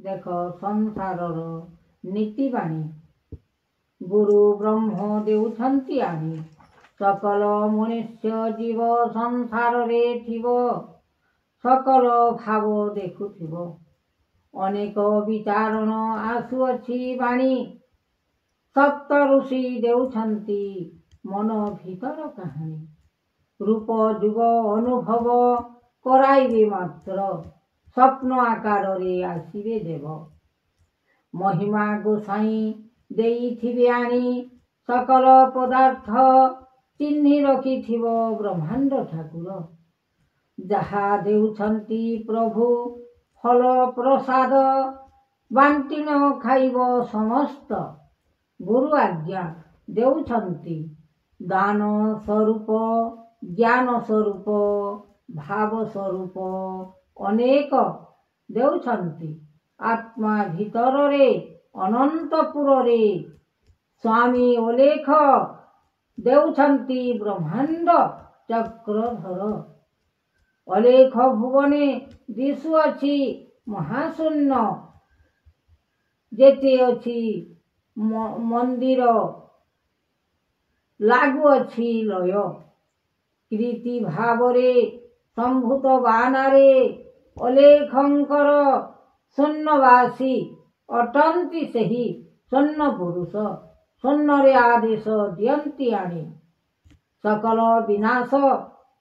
देख संसारर नीतिबाणी गुरु ब्रह्म देउछन्ति आनी सकल मनुष्य जीव संसार रे थिबो सकल भाव देखुथिबो अनेक विचारण आसुअछि बाणी सप्त ऋषि देउछन्ति मन भीतर कहानी रूप जुग अनुभव कराइबे मात्र स्वप्न आकार रे आसिबे देव महिमा गोसाई देइथिबे आनी सकल पदार्थ चिन्हि रखिथिबो ब्रह्मांड ठाकुर जहा देउछन्ति प्रभु फल प्रसाद बांटी न खाइब समस्त गुरु आज्ञा देउछन्ति दान स्वरूप ज्ञान स्वरूप भाव स्वरूप अनेक देउछन्ति आत्मा भीतर रे अनंतपुर रे स्वामी अलेख देउछन्ति ब्रह्मांड चक्रधर अलेख भुवने दिशुअछि महाशून्य जेते अछि मंदिर लागुअछि लय कृति भावरे संभूत बानारे अलेखंकर शून्यवासी अटंती सेही शून्य पुरुष शून्य आदेश दियंती आनी सकल विनाश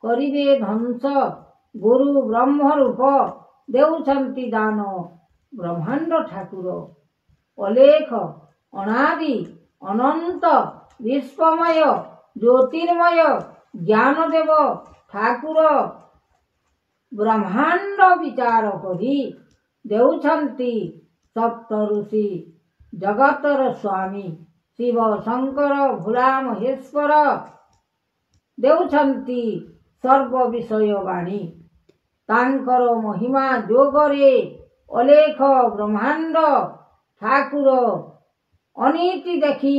करिबे ध्वंस गुरु ब्रह्म रूप देउछन्ति दान ब्रह्मांड ठाकुर अलेख अनादि अनंत विश्वमय ज्योतिर्मय ज्ञानदेव ठाकुर ब्रह्मांड विचार करी देउछन्ति सप्त ऋषि जगतर स्वामी शिव शंकर भोला महेश्वर देउछन्ति सर्व विषय बाणी तांकर महिमा जोगरे अलेख ब्रह्मांड ठाकुर अनीति देखि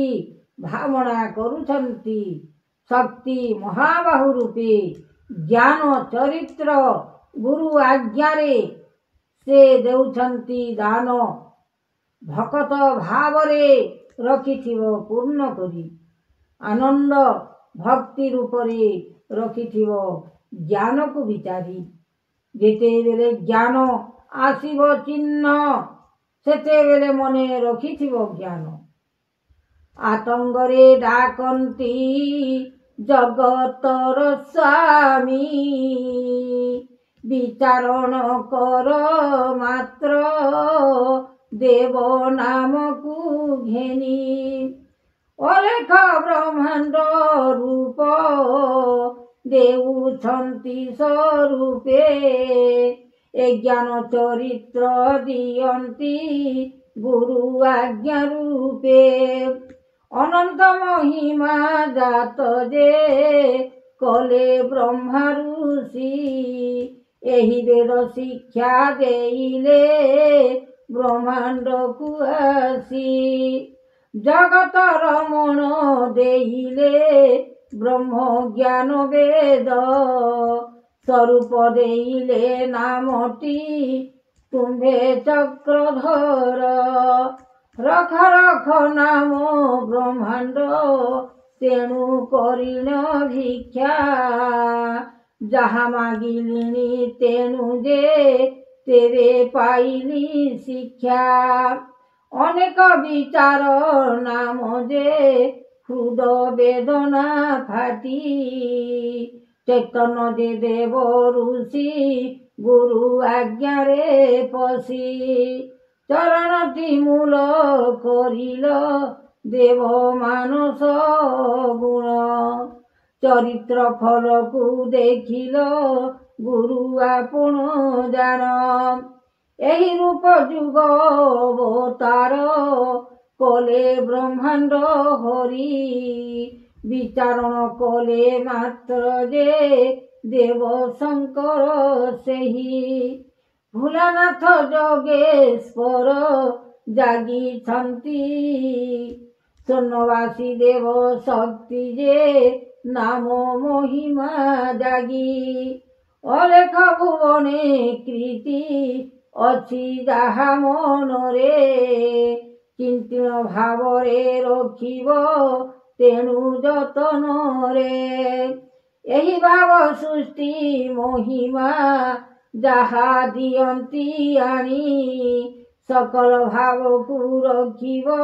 भावना करुछन्ति शक्ति महाबाहु रूपे ज्ञान चरित्र गुरु आज्ञारे से देउछन्ति दान भकत भावरे रखिथिबो पूर्ण करी आनंद भक्ति रूपरे रखिथिबो ज्ञान को विचारी जेते बेले ज्ञान आसीबो चिन्ह सेते बेले मने रखिथिबो ज्ञान आतंगरे डाकन्ति जगतर स्वामी विचारण कर मात्र देव नाम को घेनी अलेख ब्रह्मांड रूप देउछन्ति स्वरूपे ज्ञान चरित्र दियन्ति गुरु आज्ञा रूपे अनंत महिमा जात जे कले ब्रह्मा ऋषि एहि वेद शिक्षा देइले ब्रह्मांड को आसी जगत रमण देइले ब्रह्म ज्ञान वेद स्वरूप देइले नामटी तुम्भे चक्रधर रख रख नाम ब्रह्मांड तेणु करिण भिक्षा जहा मागिलिनी तेणु जे तेरे पाइली शिक्षा अनेक विचार नाम जे हृद वेदना फाटी चैतन्य जे देव ऋषि गुरु आज्ञारे पशी चरणटी मूल करिल देव मानस गुण चरित्र फल को देखिल गुरु आपण जान एही रूप जुग अवतार कले ब्रह्मांड हरि विचारण कले मात्र जे देव शंकर सेही भोलानाथ जोगेश्वर जागिछन्ति स्वर्णवासी देव शक्ति जे नाम महिमा जागी अलेख भुवने कृति ଅଛି ଯାହା ମନରେ ଚିନ୍ତିତ ଭାବରେ ରଖିବ ତେଣୁ ଯତନରେ। ଏହି ଭାବ ସୃଷ୍ଟି ମହିମା ଯାହା ଦିଅନ୍ତି ଆଣି ସକଳ ଭାବକୁ ରଖିବ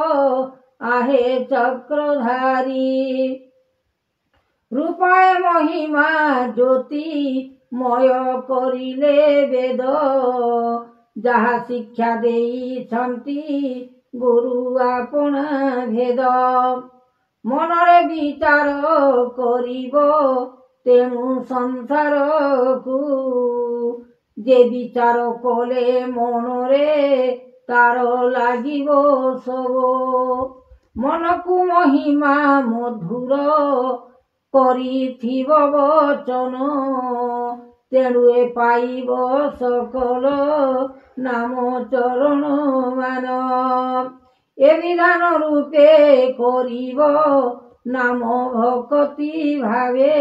आहे ଚକ୍ରଧାରୀ। ରୂପାୟ ମହିମା ଜ୍ୟୋତିମୟ କରିଲେ ବେଦ ଯାହା ଶିକ୍ଷା ଦେଇଛନ୍ତି ଗୁରୁ ଆପଣା ଭେଦ। ମନରେ ବିଚାର କରିବ ତେଣୁ ସଂସାରକୁ ଯେ ବିଚାର କଲେ ମନରେ ତାର ଲାଗିବ ସବୁ। ମନକୁ ମହିମା ମଧୁର କରିଥିବ ବଚନ ତେଣୁ ଏ ପାଇବ ସକଳ ନାମ ଚରଣ ମାନ। ଏ ବିଧାନ ରୂପେ କରିବ ନାମ ଭକତି ଭାବେ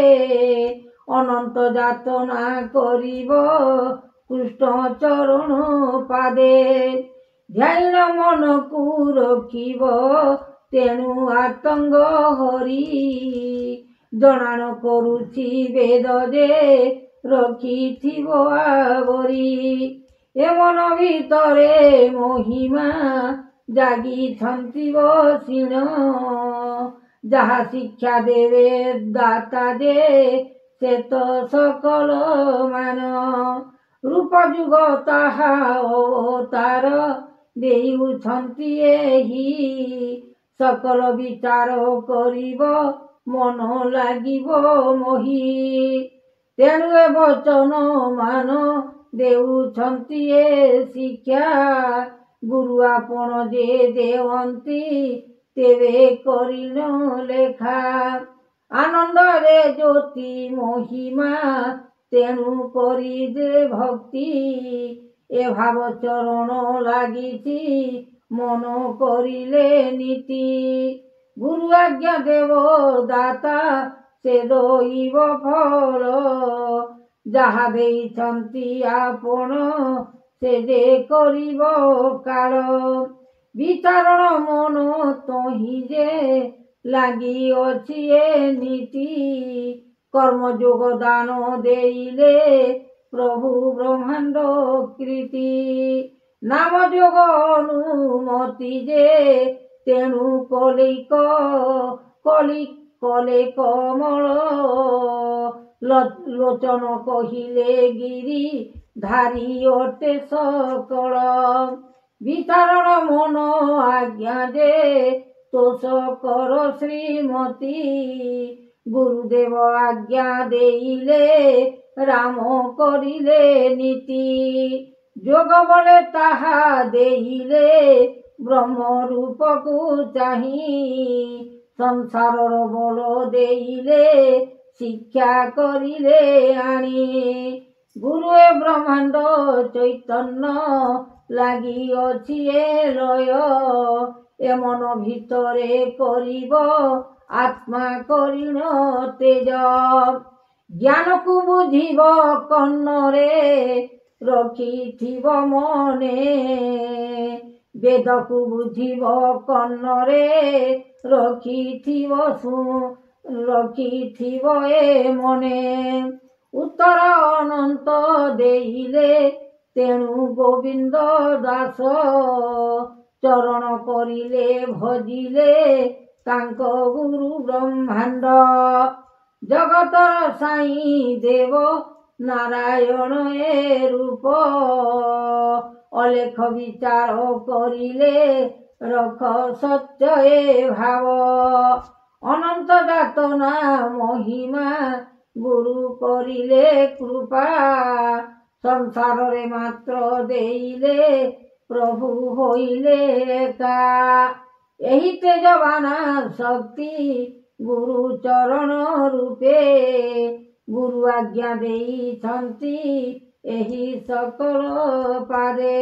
ଅନନ୍ତ ଯାତନା କରିବ କୃଷ୍ଣ ଚରଣ ପାଦେ। ଧ୍ୟାନ ମନକୁ ରଖିବ ତେଣୁ ଆତଙ୍ଗ ହରି ଜଣାଣ କରୁଛି ବେଦ ଯେ ରଖିଥିବ ଆବରି। ଏ ମନ ଭିତରେ ମହିମା ଜାଗିଛନ୍ତି ବସିଣ ଯାହା ଶିକ୍ଷା ଦେବେ ଦାତା ଯେ ସେ ତ ସକଳ ମାନ। ରୂପ ଯୁଗ ତାହା ଅବତାର ଦେଉଛନ୍ତି ଏହି ସକଳ ବିଚାର କରିବ ମନ ଲାଗିବ ମୋହି। ତେଣୁ ଏ ବଚନ ମାନ ଦେଉଛନ୍ତି ଏ ଶିକ୍ଷା ଗୁରୁ ଆପଣ ଯେ ଦେଅନ୍ତି ତେବେ କରିନ ଲେଖା। ଆନନ୍ଦରେ ଜ୍ୟୋତି ମହିମା ତେଣୁ କରି ଦେ ଭକ୍ତି ଏ ଭାବ ଚରଣ ଲାଗିଛି ମନ କରିଲେ ନୀତି। ଗୁରୁ ଆଜ୍ଞା ଦେବ ଦାତା ସେ ଦଇବ ଫଳ ଯାହା ଦେଇଛନ୍ତି ଆପଣ ସେ ଯେ କରିବ କାଳ। ବିଚାରଣ ମନ ତହିଁ ଯେ ଲାଗିଅଛି ଏ ନୀତି କର୍ମ ଯୋଗ ଦାନ ଦେଇଲେ ପ୍ରଭୁ ବ୍ରହ୍ମାଣ୍ଡ କୀର୍ତ୍ତି। ନାମ ଯୋଗ ଅନୁମତି ଯେ ତେଣୁ କଲେ କମଳ ଲୋଚନ କହିଲେ ଗିରି ଧାରି ଅଟେ ସକଳ। ବିଚାରଣ ମନ ଆଜ୍ଞା ଯେ ତୋଷ କର ଶ୍ରୀମତୀ ଗୁରୁଦେବ ଆଜ୍ଞା ଦେଇଲେ ରାମ କରିଲେ ନୀତି। ଯୋଗ ବଳେ ତାହା ଦେଇଲେ ବ୍ରହ୍ମ ରୂପକୁ ଚାହିଁ ସଂସାରର ବଳ ଦେଇଲେ ଶିକ୍ଷା କରିଲେ ଆଣି। ଗୁରୁ ଏ ବ୍ରହ୍ମାଣ୍ଡ ଚୈତନ୍ୟ ଲାଗିଅଛି ଏ ଲୟ ଏ ମନ ଭିତରେ କରିବ ଆତ୍ମା କରିଣ ତେଜ। ଜ୍ଞାନକୁ ବୁଝିବ କର୍ଣ୍ଣରେ ରଖିଥିବ ମନେ ବେଦକୁ ବୁଝିବ କର୍ଣ୍ଣରେ ରଖିଥିବ ଏ ମନେ। ଉତ୍ତର ଅନନ୍ତ ଦେଇଲେ ତେଣୁ ଗୋବିନ୍ଦ ଦାସ ଚରଣ କରିଲେ ଭଜିଲେ ତାଙ୍କ ଗୁରୁ ବ୍ରହ୍ମାଣ୍ଡ। ଜଗତର ସାଇ ଦେବ ନାରାୟଣ ଏ ରୂପ ଅଲେଖ ବିଚାର କରିଲେ ରଖ ସତ୍ୟ ଏ ଭାବ। ଅନନ୍ତ ଯାତନା ମହିମା ଗୁରୁ କରିଲେ କୃପା ସଂସାରରେ ମାତ୍ର ଦେଇଲେ ପ୍ରଭୁ ହୋଇଲେ ଏକା। ଏହି ତେଜବାନା ଶକ୍ତି ଗୁରୁ ଚରଣ ରୂପେ ଗୁରୁ ଆଜ୍ଞା ଦେଇଛନ୍ତି ଏହି ସକଳ ପାଦେ।